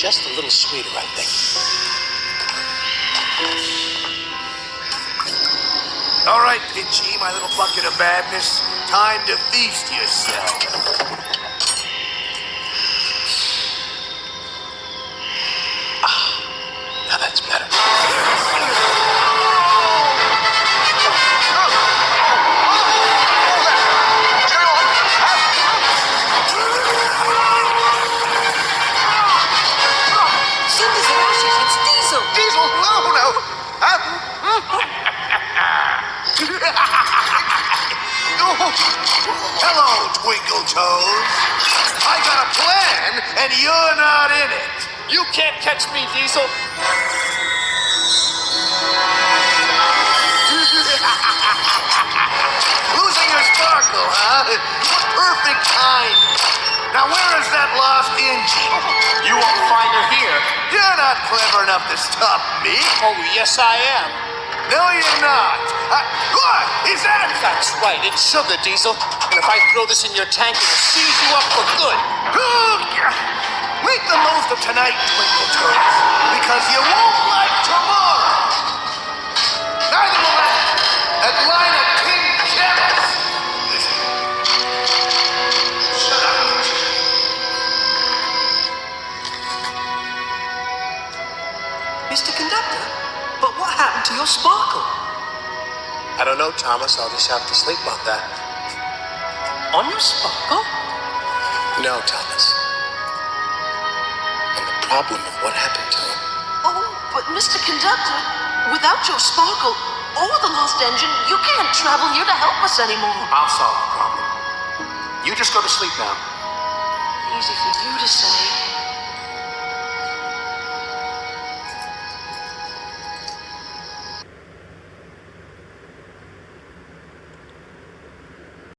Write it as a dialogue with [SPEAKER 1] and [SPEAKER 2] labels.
[SPEAKER 1] just a little sweeter, I think.
[SPEAKER 2] All right, Pitchy, my little bucket of badness. Time to feast yourself.
[SPEAKER 1] Now that's better.
[SPEAKER 2] Hello, Twinkle Toes. I got a plan, and you're not in it.
[SPEAKER 1] You can't catch me, Diesel.
[SPEAKER 2] Losing your sparkle, huh? What perfect time. Now, where is that lost engine?
[SPEAKER 1] You won't find her here.
[SPEAKER 2] You're not clever enough to stop me.
[SPEAKER 1] Oh, yes, I am.
[SPEAKER 2] No, you're not. What is that?
[SPEAKER 1] That's right. It's sugar, Diesel. And if I throw this in your tank, it'll seize you up for good.
[SPEAKER 2] Make the most of tonight, Twinkle Toes, because you won't like tomorrow. Neither will that line of pink chemist. Shut up.
[SPEAKER 3] Mr. Conductor, but what happened to your sparkle?
[SPEAKER 1] I don't know, Thomas. I'll just have to sleep on that.
[SPEAKER 3] On your sparkle?
[SPEAKER 1] No, Thomas. On the problem of what happened to him.
[SPEAKER 3] Oh, but Mr. Conductor, without your sparkle or the lost engine, you can't travel here to help us anymore.
[SPEAKER 1] I'll solve the problem. You just go to sleep now.
[SPEAKER 3] Easy for you to